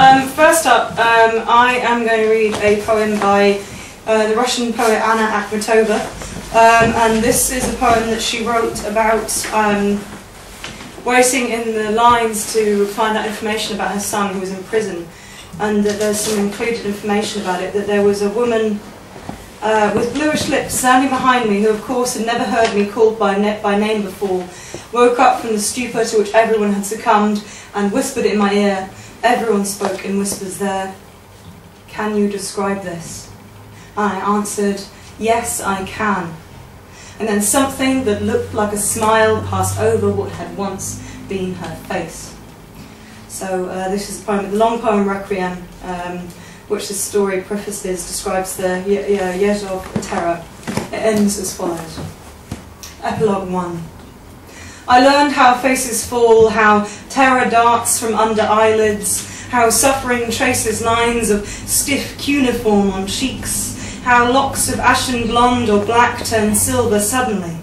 First up, I am going to read a poem by the Russian poet Anna Akhmatova, and this is a poem that she wrote about waiting in the lines to find out information about her son who was in prison, and that there's some included information about it, that there was a woman with bluish lips standing behind me who of course had never heard me called by name before, woke up from the stupor to which everyone had succumbed and whispered in my ear. Everyone spoke in whispers there. Can you describe this? I answered, yes, I can. And then something that looked like a smile passed over what had once been her face. So this is a poem, the long poem Requiem, which this story prefaces, describes the years of terror. It ends as follows. Epilogue 1. I learned how faces fall, how terror darts from under eyelids, how suffering traces lines of stiff cuneiform on cheeks, how locks of ashen blonde or black turn silver suddenly.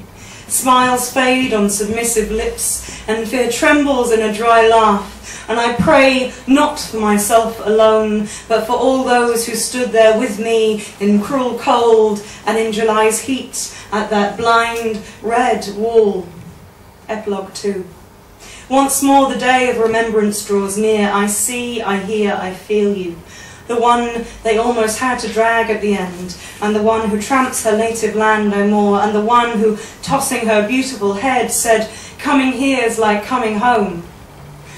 Smiles fade on submissive lips, and fear trembles in a dry laugh, and I pray not for myself alone, but for all those who stood there with me in cruel cold and in July's heat at that blind red wall. Epilogue 2. Once more the day of remembrance draws near. I see, I hear, I feel you. The one they almost had to drag at the end, and the one who tramps her native land no more, and the one who, tossing her beautiful head, said, coming here is like coming home.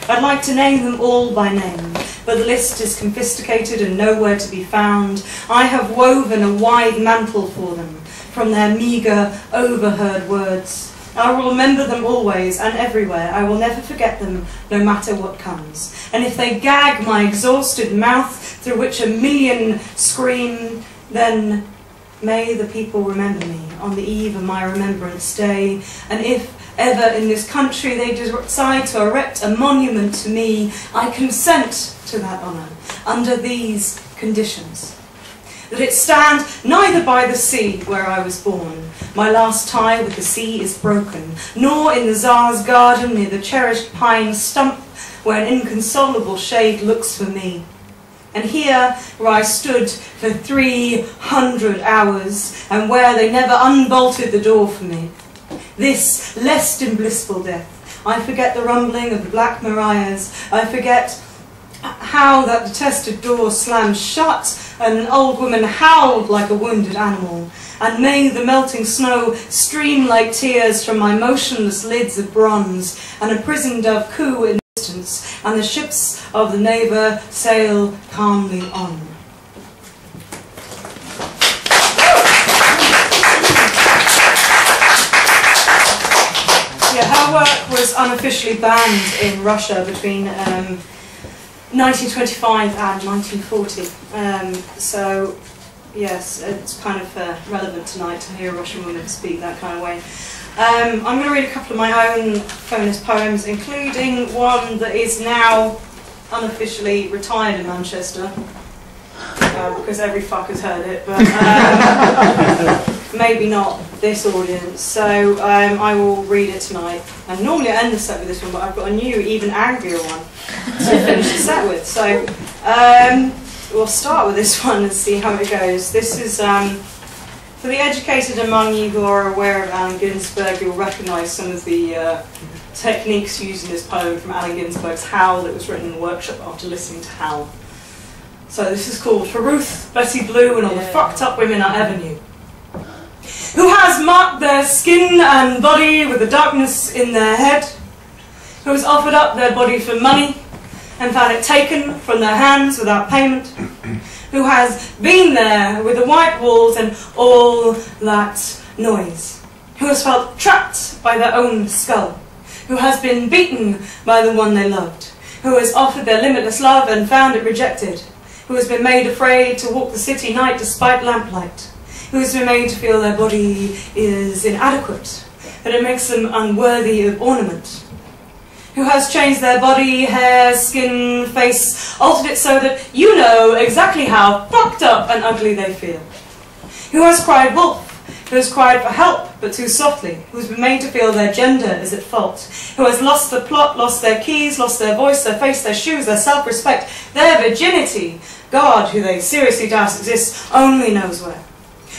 I'd like to name them all by name, but the list is confiscated and nowhere to be found. I have woven a wide mantle for them, from their meagre, overheard words. I will remember them always and everywhere. I will never forget them, no matter what comes. And if they gag my exhausted mouth, through which a million scream, then may the people remember me on the eve of my remembrance day. And if ever in this country they decide to erect a monument to me, I consent to that honour, under these conditions. That it stand neither by the sea where I was born, my last tie with the sea is broken, nor in the Tsar's garden near the cherished pine stump where an inconsolable shade looks for me. And here where I stood for 300 hours, and where they never unbolted the door for me. This less than blissful death. I forget the rumbling of the Black Mariahs. I forget how that detested door slammed shut, and an old woman howled like a wounded animal. And may the melting snow stream like tears from my motionless lids of bronze, and a prison dove coo in the distance, and the ships of the neighbour sail calmly on. Yeah, her work was unofficially banned in Russia between 1925 and 1940. So, yes, it's kind of relevant tonight to hear a Russian woman speak that kind of way. I'm going to read a couple of my own feminist poems, including one that is now unofficially retired in Manchester, because every fucker's heard it, but maybe not this audience. So I will read it tonight. And normally I end the set with this one, but I've got a new, even angrier one to finish the set with. So we'll start with this one and see how it goes. This is, for the educated among you who are aware of Allen Ginsberg, you'll recognise some of the techniques used in this poem from Allen Ginsberg's Howl that was written in the workshop after listening to Howl. So this is called For Ruth, Betty Blue and all the fucked up women I ever knew. Who has marked their skin and body with the darkness in their head, who has offered up their body for money and found it taken from their hands without payment, who has been there with the white walls and all that noise, who has felt trapped by their own skull, who has been beaten by the one they loved, who has offered their limitless love and found it rejected, who has been made afraid to walk the city night despite lamplight, who has been made to feel their body is inadequate, that it makes them unworthy of ornament, who has changed their body, hair, skin, face, altered it so that you know exactly how fucked up and ugly they feel, who has cried wolf, who has cried for help, but too softly, who has been made to feel their gender is at fault, who has lost the plot, lost their keys, lost their voice, their face, their shoes, their self-respect, their virginity. God, who they seriously doubt exists, only knows where.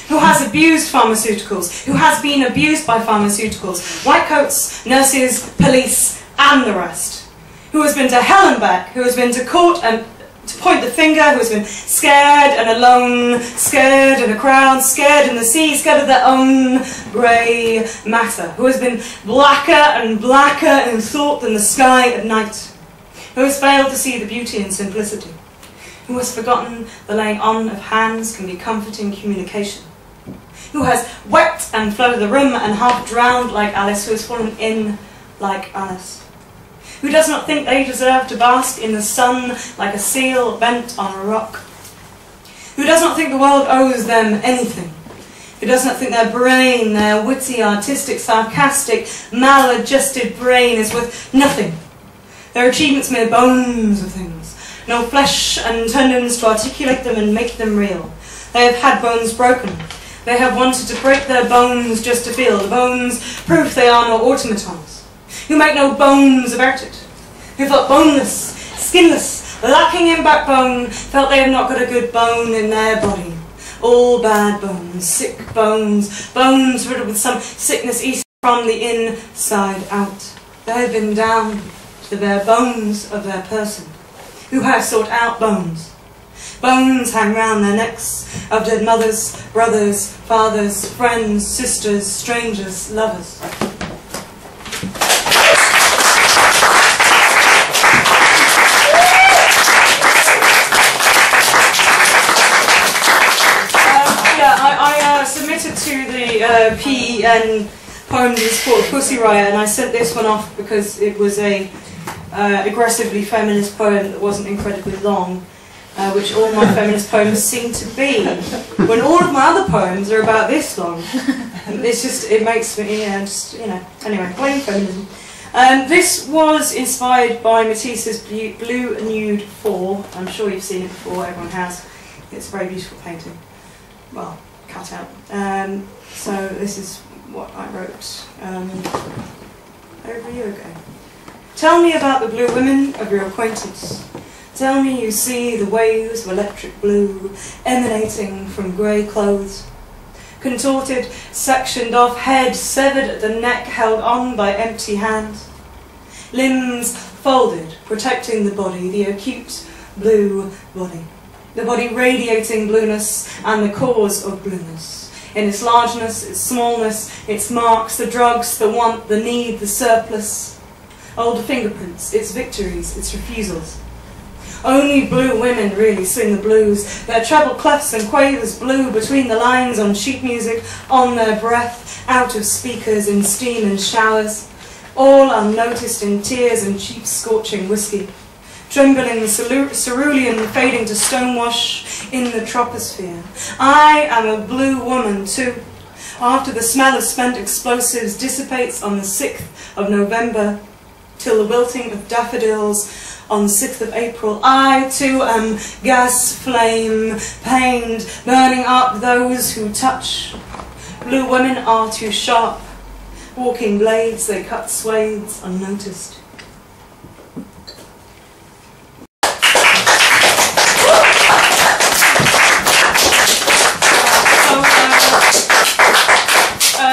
Who has abused pharmaceuticals, who has been abused by pharmaceuticals, white coats, nurses, police, and the rest. Who has been to hell and back, who has been to court and to point the finger, who has been scared and alone, scared in a crowd, scared in the sea, scared of their own grey matter, who has been blacker and blacker in thought than the sky at night, who has failed to see the beauty in simplicity, who has forgotten the laying on of hands can be comforting communication, who has wept and flooded the room and half drowned like Alice, who has fallen in like Alice, who does not think they deserve to bask in the sun like a seal bent on a rock, who does not think the world owes them anything, who does not think their brain, their witty, artistic, sarcastic, maladjusted brain is worth nothing, their achievements mere bones of things, no flesh and tendons to articulate them and make them real. They have had bones broken. They have wanted to break their bones just to feel. The bones proof they are no automatons, who make no bones about it, who felt boneless, skinless, lacking in backbone, felt they have not got a good bone in their body. All bad bones, sick bones, bones riddled with some sickness east from the inside out. They have been down to the bare bones of their person, who have sought out bones. Bones hang round their necks of dead mothers, brothers, fathers, friends, sisters, strangers, lovers. I submitted to the PEN Poems called Pussy Riot, and I sent this one off because it was a aggressively feminist poem that wasn't incredibly long, which all my feminist poems seem to be, when all of my other poems are about this long. It's just, it makes me, anyway, blame feminism. This was inspired by Matisse's Blue Nude 4. I'm sure you've seen it before, everyone has. It's a very beautiful painting. Well, cut out. So this is what I wrote over a year ago. Tell me about the blue women of your acquaintance. Tell me you see the waves of electric blue emanating from grey clothes. Contorted, sectioned off head, severed at the neck, held on by empty hands. Limbs folded, protecting the body, the acute blue body. The body radiating blueness and the cause of blueness. In its largeness, its smallness, its marks, the drugs, the want, the need, the surplus. Old fingerprints, its victories, its refusals. Only blue women really sing the blues, their treble clefs and quavers blue between the lines on sheet music, on their breath, out of speakers, in steam and showers, all unnoticed in tears and cheap scorching whiskey, trembling cerulean fading to stonewash in the troposphere. I am a blue woman too, after the smell of spent explosives dissipates on the 6th of November, till the wilting of daffodils on the 6th of April, I too am gas, flame, pained, burning up those who touch. Blue women are too sharp. Walking blades, they cut swathes unnoticed.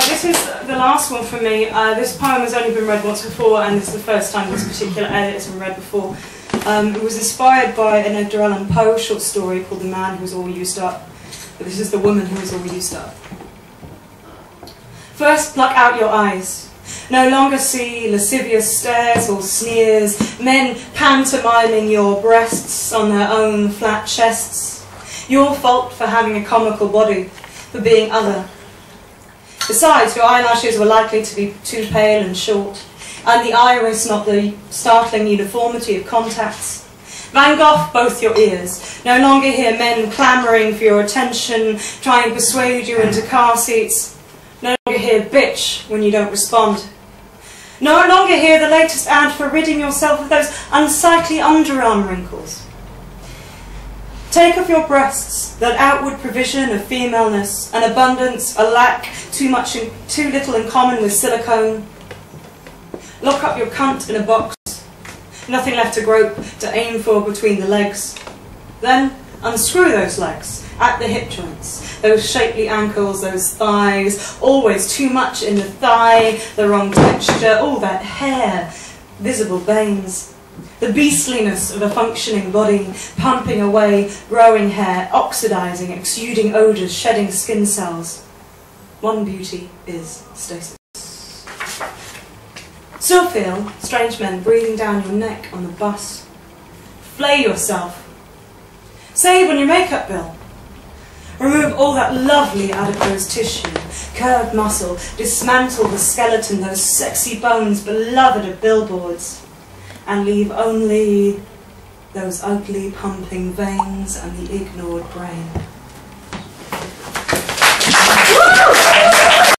This is the last one for me. This poem has only been read once before, and this is the first time this particular edit has been read before. It was inspired by an Edgar Allan Poe short story called The Man Who Was All Used Up. But this is The Woman Who Was All Used Up. First, pluck out your eyes. No longer see lascivious stares or sneers, men pantomiming your breasts on their own flat chests. Your fault for having a comical body, for being other. Besides, your eyelashes were likely to be too pale and short, and the iris not the startling uniformity of contacts. Van Gogh both your ears. No longer hear men clamouring for your attention, trying to persuade you into car seats. No longer hear bitch when you don't respond. No longer hear the latest ad for ridding yourself of those unsightly underarm wrinkles. Take off your breasts, that outward provision of femaleness, an abundance, a lack, too little in common with silicone. Lock up your cunt in a box, nothing left to grope, to aim for between the legs. Then unscrew those legs at the hip joints, those shapely ankles, those thighs, always too much in the thigh, the wrong texture, all that hair, visible veins. The beastliness of a functioning body, pumping away, growing hair, oxidizing, exuding odours, shedding skin cells. One beauty is stasis. Still feel strange men breathing down your neck on the bus. Flay yourself. Save on your makeup bill. Remove all that lovely adipose tissue, curved muscle, dismantle the skeleton, those sexy bones beloved of billboards, and leave only those ugly pumping veins and the ignored brain.